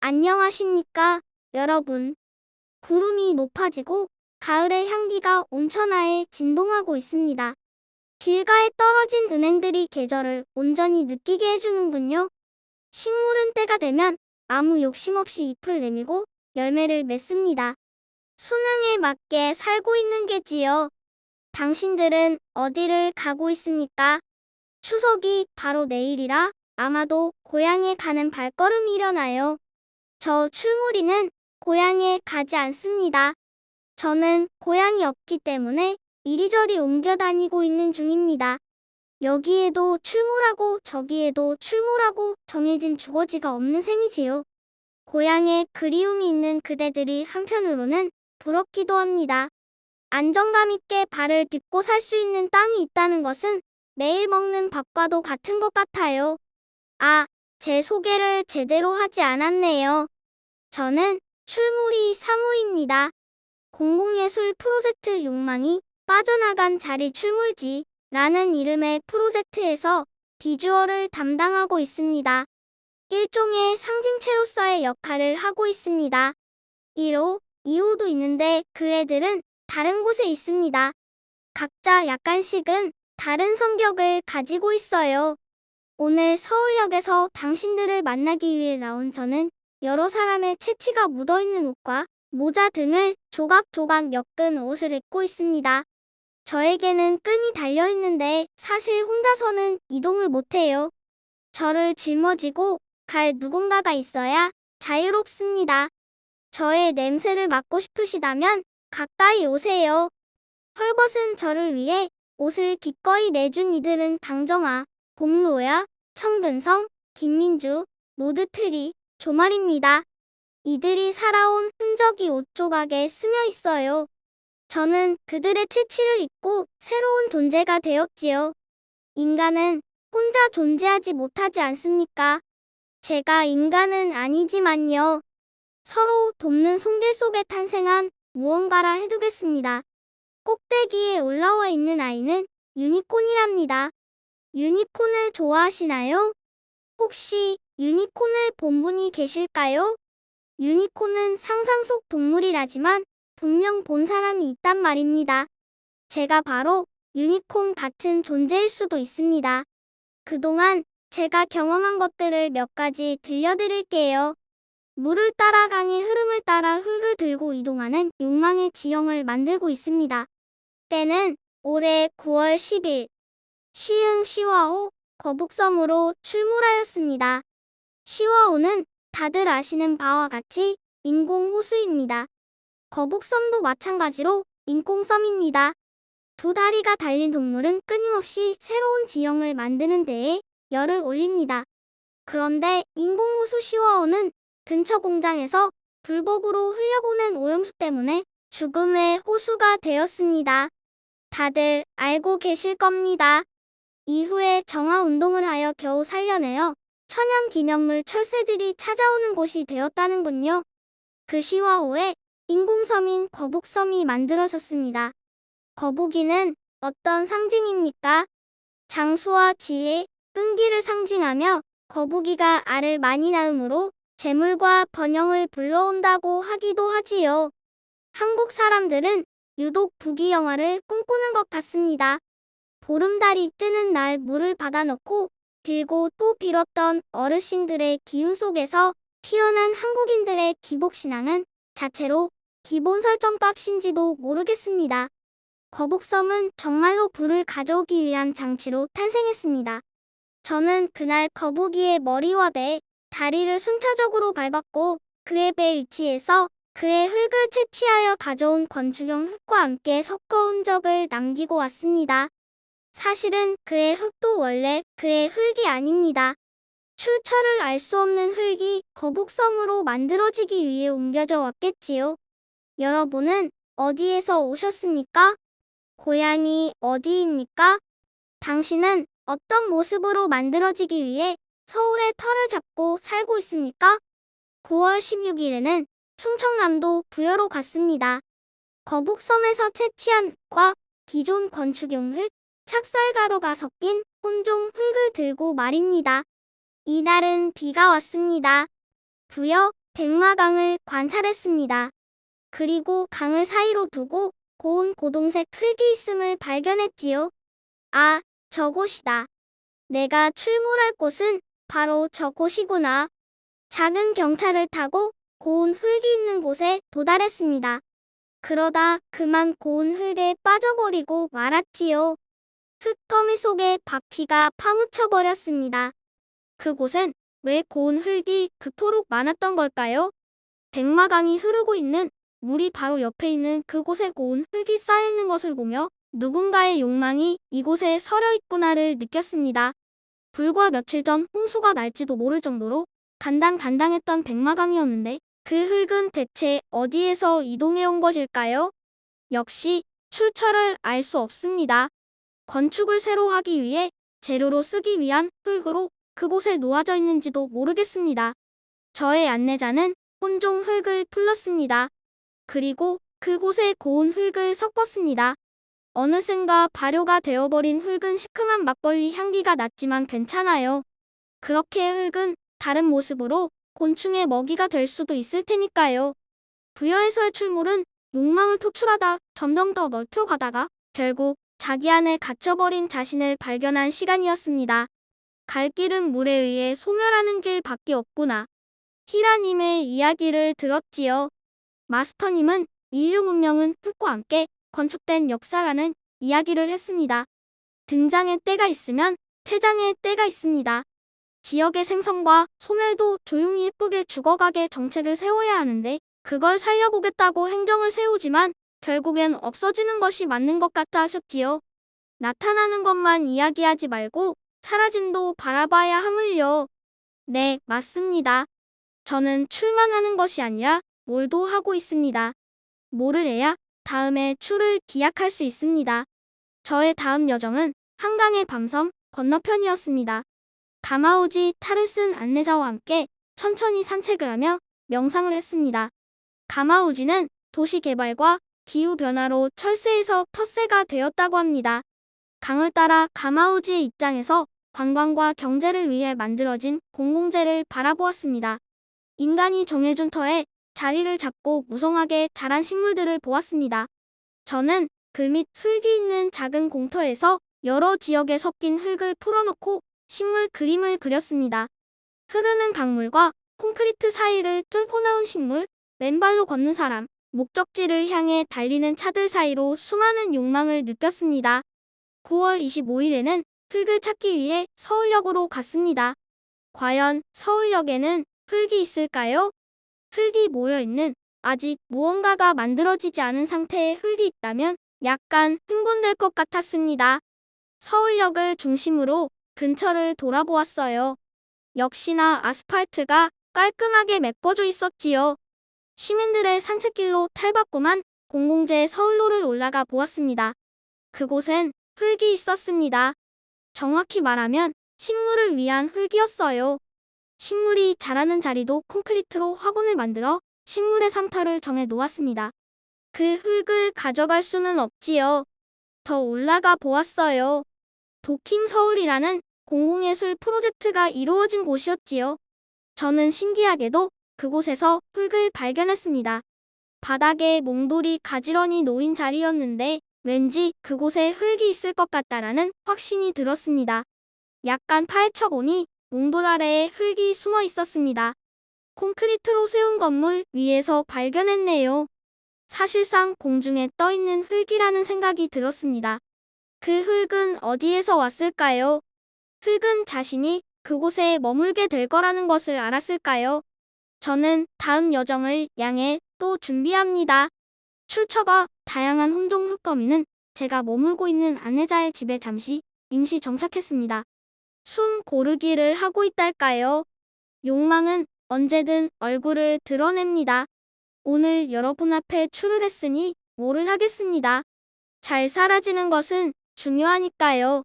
안녕하십니까, 여러분. 구름이 높아지고 가을의 향기가 온 천하에 진동하고 있습니다. 길가에 떨어진 은행들이 계절을 온전히 느끼게 해주는군요. 식물은 때가 되면 아무 욕심 없이 잎을 내밀고 열매를 맺습니다. 수능에 맞게 살고 있는 게지요. 당신들은 어디를 가고 있습니까? 추석이 바로 내일이라 아마도 고향에 가는 발걸음이 일어나요. 저 출몰이는 고향에 가지 않습니다. 저는 고향이 없기 때문에 이리저리 옮겨 다니고 있는 중입니다. 여기에도 출몰하고 저기에도 출몰하고 정해진 주거지가 없는 셈이지요. 고향에 그리움이 있는 그대들이 한편으로는 부럽기도 합니다. 안정감 있게 발을 딛고 살 수 있는 땅이 있다는 것은 매일 먹는 밥과도 같은 것 같아요. 아, 제 소개를 제대로 하지 않았네요. 저는 출몰이 사무입니다. 공공예술 프로젝트 욕망이 빠져나간 자리 출몰지라는 이름의 프로젝트에서 비주얼을 담당하고 있습니다. 일종의 상징체로서의 역할을 하고 있습니다. 1호, 2호도 있는데 그 애들은 다른 곳에 있습니다. 각자 약간씩은 다른 성격을 가지고 있어요. 오늘 서울역에서 당신들을 만나기 위해 나온 저는 여러 사람의 채취가 묻어있는 옷과 모자 등을 조각조각 엮은 옷을 입고 있습니다. 저에게는 끈이 달려있는데 사실 혼자서는 이동을 못해요. 저를 짊어지고 갈 누군가가 있어야 자유롭습니다. 저의 냄새를 맡고 싶으시다면 가까이 오세요. 헐벗은 저를 위해 옷을 기꺼이 내준 이들은 강정아, 복로야, 청근성, 김민주, 노드트리, 조말입니다. 이들이 살아온 흔적이 옷 조각에 스며 있어요. 저는 그들의 채취를 입고 새로운 존재가 되었지요. 인간은 혼자 존재하지 못하지 않습니까? 제가 인간은 아니지만요. 서로 돕는 손길 속에 탄생한 무언가라 해두겠습니다. 꼭대기에 올라와 있는 아이는 유니콘이랍니다. 유니콘을 좋아하시나요? 혹시 유니콘을 본 분이 계실까요? 유니콘은 상상 속 동물이라지만 분명 본 사람이 있단 말입니다. 제가 바로 유니콘 같은 존재일 수도 있습니다. 그동안 제가 경험한 것들을 몇 가지 들려드릴게요. 물을 따라 강의 흐름을 따라 흙을 들고 이동하는 욕망의 지형을 만들고 있습니다. 때는 올해 9월 10일. 시흥 시화호 거북섬으로 출몰하였습니다. 시화호는 다들 아시는 바와 같이 인공호수입니다. 거북섬도 마찬가지로 인공섬입니다. 두 다리가 달린 동물은 끊임없이 새로운 지형을 만드는 데에 열을 올립니다. 그런데 인공호수 시화호는 근처 공장에서 불법으로 흘려보낸 오염수 때문에 죽음의 호수가 되었습니다. 다들 알고 계실 겁니다. 이후에 정화운동을 하여 겨우 살려내어 천연기념물 철새들이 찾아오는 곳이 되었다는군요. 그 시화호에 인공섬인 거북섬이 만들어졌습니다. 거북이는 어떤 상징입니까? 장수와 지혜, 끈기를 상징하며 거북이가 알을 많이 낳음으로 재물과 번영을 불러온다고 하기도 하지요. 한국 사람들은 유독 부귀영화를 꿈꾸는 것 같습니다. 보름달이 뜨는 날 물을 받아넣고 빌고 또 빌었던 어르신들의 기운 속에서 피어난 한국인들의 기복신앙은 자체로 기본 설정값인지도 모르겠습니다. 거북섬은 정말로 불을 가져오기 위한 장치로 탄생했습니다. 저는 그날 거북이의 머리와 배, 다리를 순차적으로 밟았고 그의 배 위치에서 그의 흙을 채취하여 가져온 건축용 흙과 함께 섞어 흔적을 남기고 왔습니다. 사실은 그의 흙도 원래 그의 흙이 아닙니다. 출처를 알 수 없는 흙이 거북섬으로 만들어지기 위해 옮겨져 왔겠지요. 여러분은 어디에서 오셨습니까? 고향이 어디입니까? 당신은 어떤 모습으로 만들어지기 위해 서울의 터를 잡고 살고 있습니까? 9월 16일에는 충청남도 부여로 갔습니다. 거북섬에서 채취한 흙과 기존 건축용 흙, 찹쌀가루가 섞인 혼종 흙을 들고 말입니다. 이날은 비가 왔습니다. 부여, 백마강을 관찰했습니다. 그리고 강을 사이로 두고 고운 고동색 흙이 있음을 발견했지요. 아, 저곳이다. 내가 출몰할 곳은 바로 저곳이구나. 작은 경차를 타고 고운 흙이 있는 곳에 도달했습니다. 그러다 그만 고운 흙에 빠져버리고 말았지요. 흙더미 속에 바퀴가 파묻혀버렸습니다. 그곳엔 왜 고운 흙이 그토록 많았던 걸까요? 백마강이 흐르고 있는 물이 바로 옆에 있는 그곳에 고운 흙이 쌓여있는 것을 보며 누군가의 욕망이 이곳에 서려 있구나를 느꼈습니다. 불과 며칠 전 홍수가 날지도 모를 정도로 간당간당했던 백마강이었는데 그 흙은 대체 어디에서 이동해온 것일까요? 역시 출처를 알 수 없습니다. 건축을 새로 하기 위해 재료로 쓰기 위한 흙으로 그곳에 놓아져 있는지도 모르겠습니다. 저의 안내자는 혼종 흙을 풀렀습니다. 그리고 그곳에 고운 흙을 섞었습니다. 어느샌가 발효가 되어버린 흙은 시큼한 막걸리 향기가 났지만 괜찮아요. 그렇게 흙은 다른 모습으로 곤충의 먹이가 될 수도 있을 테니까요. 부여에서의 출몰은 욕망을 표출하다 점점 더 넓혀가다가 결국 자기 안에 갇혀버린 자신을 발견한 시간이었습니다. 갈 길은 물에 의해 소멸하는 길밖에 없구나. 히라님의 이야기를 들었지요. 마스터님은 인류 문명은 흙과 함께 건축된 역사라는 이야기를 했습니다. 등장의 때가 있으면 퇴장의 때가 있습니다. 지역의 생성과 소멸도 조용히 예쁘게 죽어가게 정책을 세워야 하는데 그걸 살려보겠다고 행정을 세우지만 결국엔 없어지는 것이 맞는 것 같아 하셨지요. 나타나는 것만 이야기하지 말고 사라짐도 바라봐야 함을요. 네, 맞습니다. 저는 출만하는 것이 아니라 몰도 있습니다. 뭐를 해야 다음에 출을 기약할 수 있습니다. 저의 다음 여정은 한강의 밤섬 건너편이었습니다. 가마우지 탈을 쓴 안내자와 함께 천천히 산책을 하며 명상을 했습니다. 가마우지는 도시 개발과 기후변화로 철새에서 텃새가 되었다고 합니다. 강을 따라 가마우지의 입장에서 관광과 경제를 위해 만들어진 공공재를 바라보았습니다. 인간이 정해준 터에 자리를 잡고 무성하게 자란 식물들을 보았습니다. 저는 그 밑 흙이 있는 작은 공터에서 여러 지역에 섞인 흙을 풀어놓고 식물 그림을 그렸습니다. 흐르는 강물과 콘크리트 사이를 뚫고 나온 식물, 맨발로 걷는 사람, 목적지를 향해 달리는 차들 사이로 수많은 욕망을 느꼈습니다. 9월 25일에는 흙을 찾기 위해 서울역으로 갔습니다. 과연 서울역에는 흙이 있을까요? 흙이 모여있는 아직 무언가가 만들어지지 않은 상태의 흙이 있다면 약간 흥분될 것 같았습니다. 서울역을 중심으로 근처를 돌아보았어요. 역시나 아스팔트가 깔끔하게 메꿔져 있었지요. 시민들의 산책길로 탈바꿈한 공공재 서울로를 올라가 보았습니다. 그곳엔 흙이 있었습니다. 정확히 말하면 식물을 위한 흙이었어요. 식물이 자라는 자리도 콘크리트로 화분을 만들어 식물의 상터를 정해 놓았습니다. 그 흙을 가져갈 수는 없지요. 더 올라가 보았어요. 도킹 서울이라는 공공예술 프로젝트가 이루어진 곳이었지요. 저는 신기하게도 그곳에서 흙을 발견했습니다. 바닥에 몽돌이 가지런히 놓인 자리였는데 왠지 그곳에 흙이 있을 것 같다라는 확신이 들었습니다. 약간 파헤쳐 보니 몽돌 아래에 흙이 숨어 있었습니다. 콘크리트로 세운 건물 위에서 발견했네요. 사실상 공중에 떠 있는 흙이라는 생각이 들었습니다. 그 흙은 어디에서 왔을까요? 흙은 자신이 그곳에 머물게 될 거라는 것을 알았을까요? 저는 다음 여정을 향해 또 준비합니다. 출처가 다양한 혼종 흙더미는 제가 머물고 있는 안내자의 집에 잠시 임시 정착했습니다. 숨 고르기를 하고 있달까요? 욕망은 언제든 얼굴을 드러냅니다. 오늘 여러분 앞에 출을 했으니 뭐를 하겠습니다. 잘 사라지는 것은 중요하니까요.